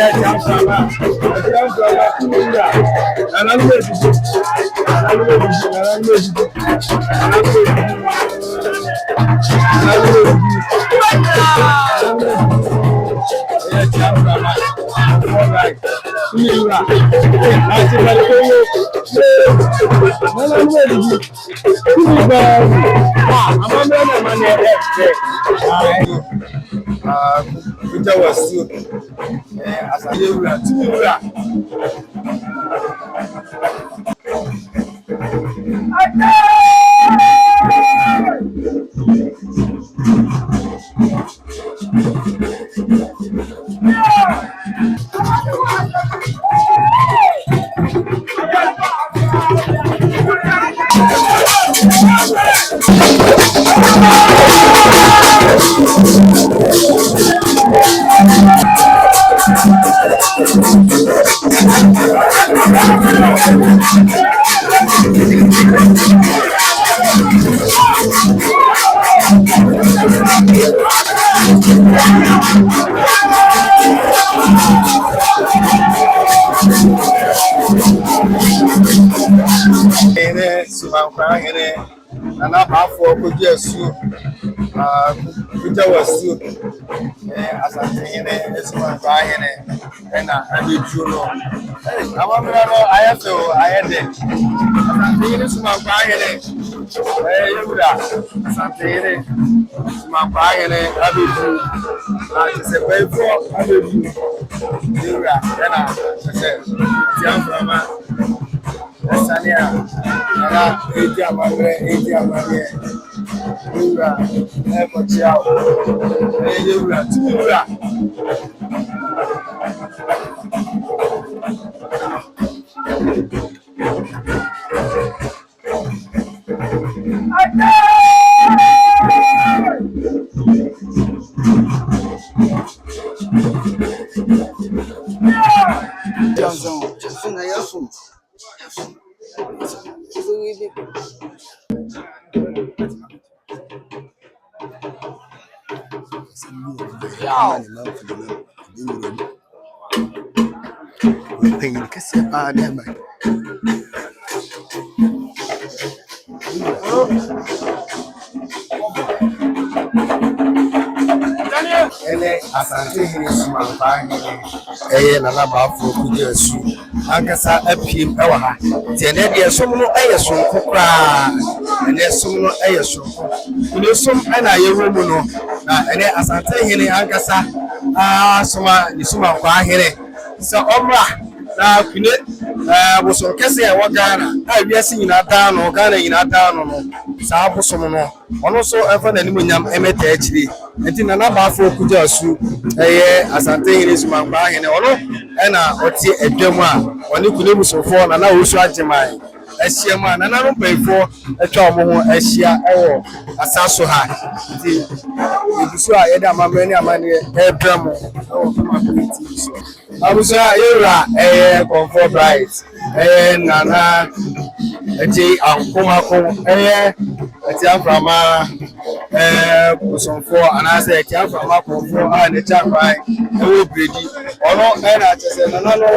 Atiamframa, Krudapaawukuo, and I'm half for good years. Peter was still as I think it's my buying and I did you know. I have to, I had it. I'm thinking my buying it. Something my buying it. I did you. I just said, pay for I did you. And I said, Atiamframa. Sania, Atiamframa, Ura, never child. Ura, Asante hini sumanfa hini na naba afro kudi asu ankasa apiem ewa ha tiene de som no sonko kra ene som no sonko ene som ana yewu mu no na ene asante hini ankasa soma ni sumanfa hini so omra na kune boso kese e wo Ghana wiase nyina dan no Ghana nyina dan no sa bosom no ono so efa na nimu nyam emeta akiri enti na naba afro kudi asu asante hini sumanfa hini ono ena oti edwam a oni kune busofo na wosu agyemai ahia ma na no mpaifo atwa omo ho ahia ewo asaso ha nti ebusu a yeda amamre ni amane edwam ewo community so abusa yura comfort right nana Agyei Ankomako Atiamframa kusonfo anase Atiamframa konfo ne chakwai ewo Bredi ono na chese nana no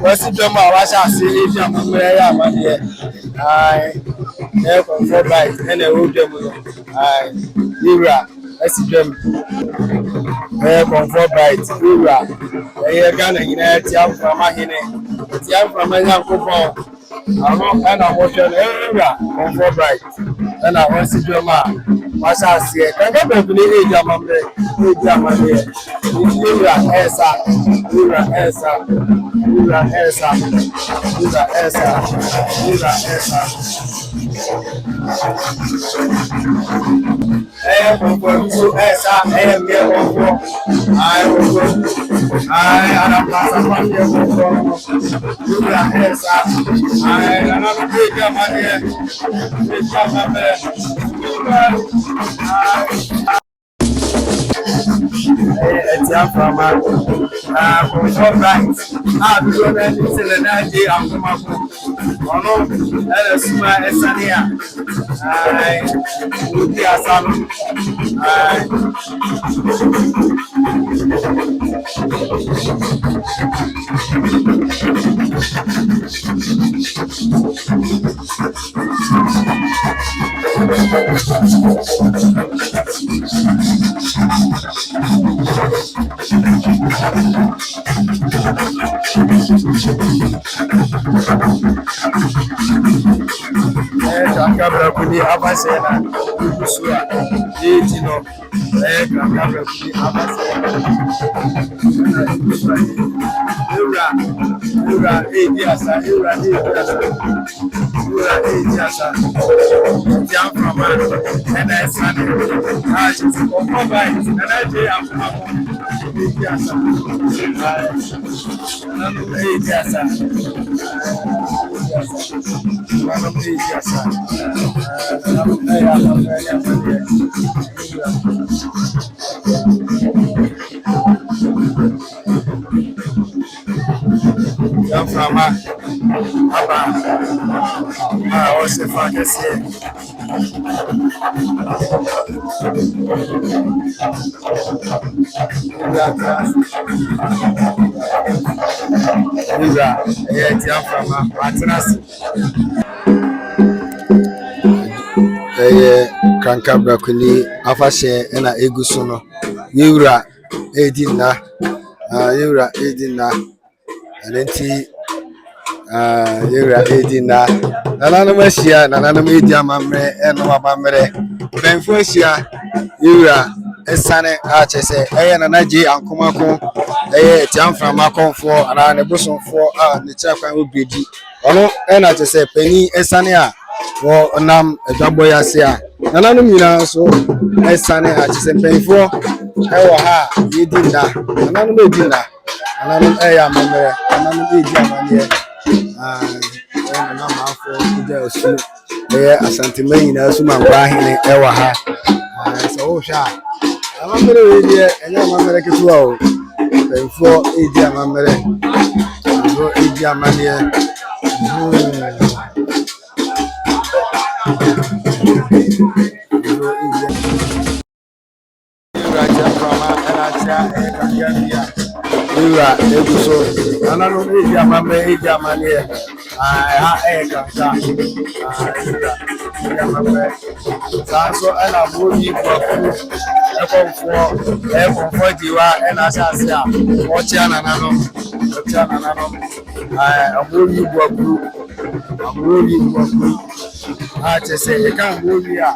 wasi dwama washa ase efi amamre ya amane comfort right ene ewo dwam yura asidwam comfort right yura Ghana nyina Atiamframa hene Atiamframa yankopon and I watch area comfort right and I want to do my ase can get be ni age amamre I Atiamframa control right do na ni sele na Agyei Ankomako ono ele suma esania ai udi asano ai Kranka Brakune Abasena Usua Etino Kranka Brakune Abasena Eura Ediasa Atiamframa and I said just for mobile and I say Ankomako Ediasa Ediasa Atiamframa Aba also focus here. Atiamframa partners. Kranka Brakune afashe na eguso no yewura edina anenti yewura edina nananum ahia nananum edi amamre eno amamre benfo ahia yewura esane achese na Agyei Ankomako Atiamframa konfo ana ne bosonfo ne chiakwan wo Bredi ono na achese pani esane a wo nam edwabo yase a nananum nyina so esane achese benfo ewo ha yedina nananum edina nananum amamre nananum edi amamre na mafo kuja osu asantema nyina so mankwa hene ewa ha so hwa amamre we die enya amamre ketuwa o benfo edi amamre ro edi amamre Atiamframa Ura eguso anano edi amamre edi amamre Kranka amamre sanso ana boyi ekonfo diwa ena asase a oche ananano aboyi buakuru chese e kan boyi a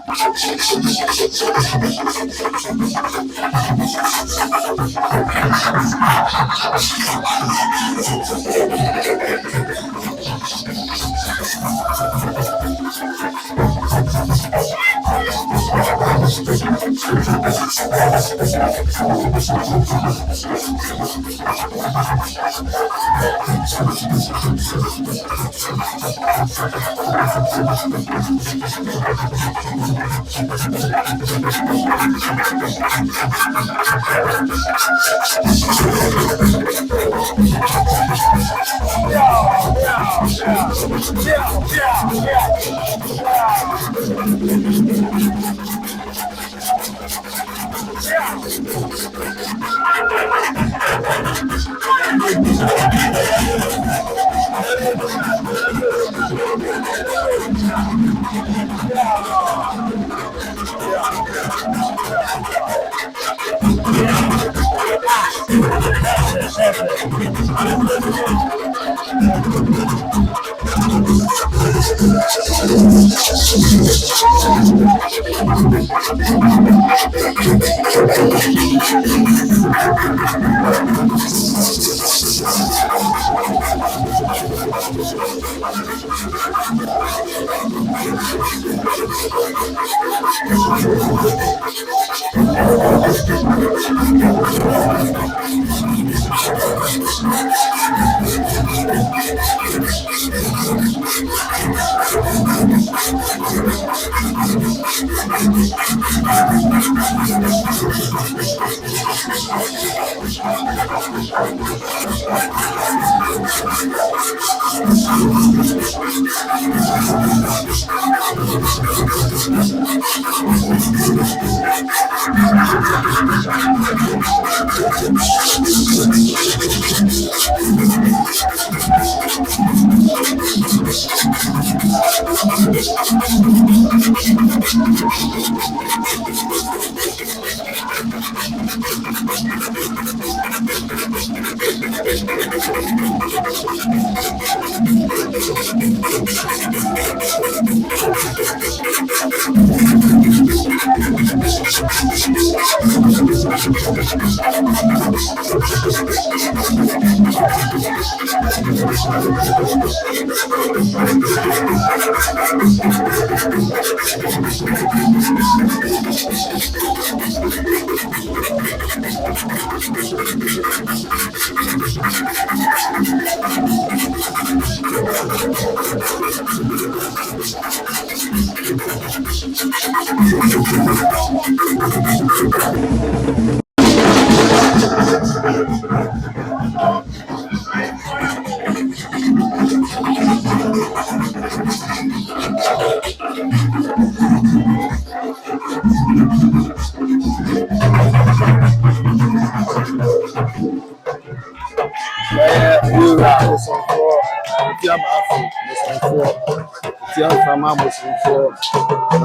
Atiamframa Muslim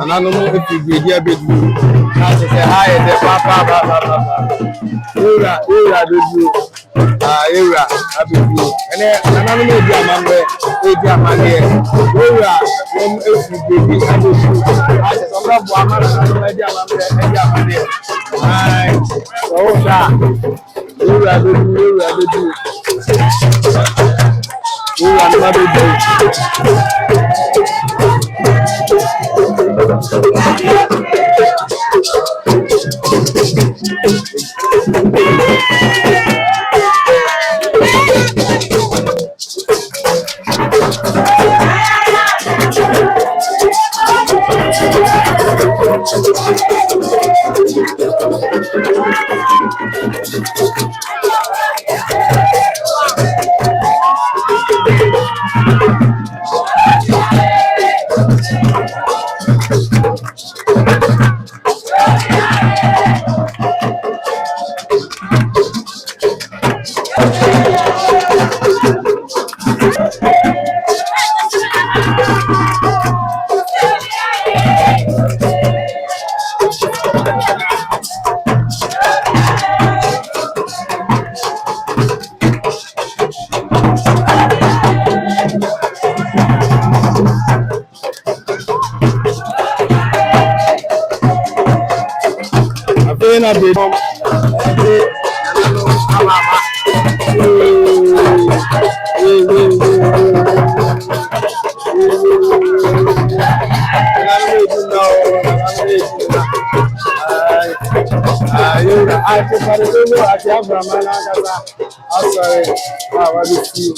and I don't know if you be here, but I say hi, the papa. Ura, Ura, I be you. And I don't know if you're a man, if you're a man, Ura, if you be, I do. I said, I'm not one man, I don't know if you're a man, and so that Ura, I be I prefer to go Atiamframa I'm sorry. What is you?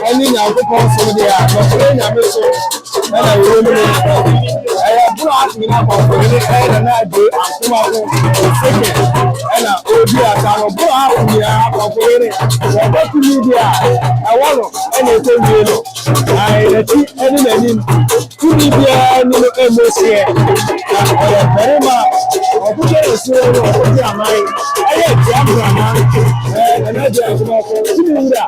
Any Ankomako so they are not playing a missile. And I will have brought me up on the head and I do Ankomako second. And I will be a town of Brown here for it. What to media? I want anything you know. I let you any to media no emotion. Very much. I put it so over your mind. I had Atiamframa and another Ankomako to media.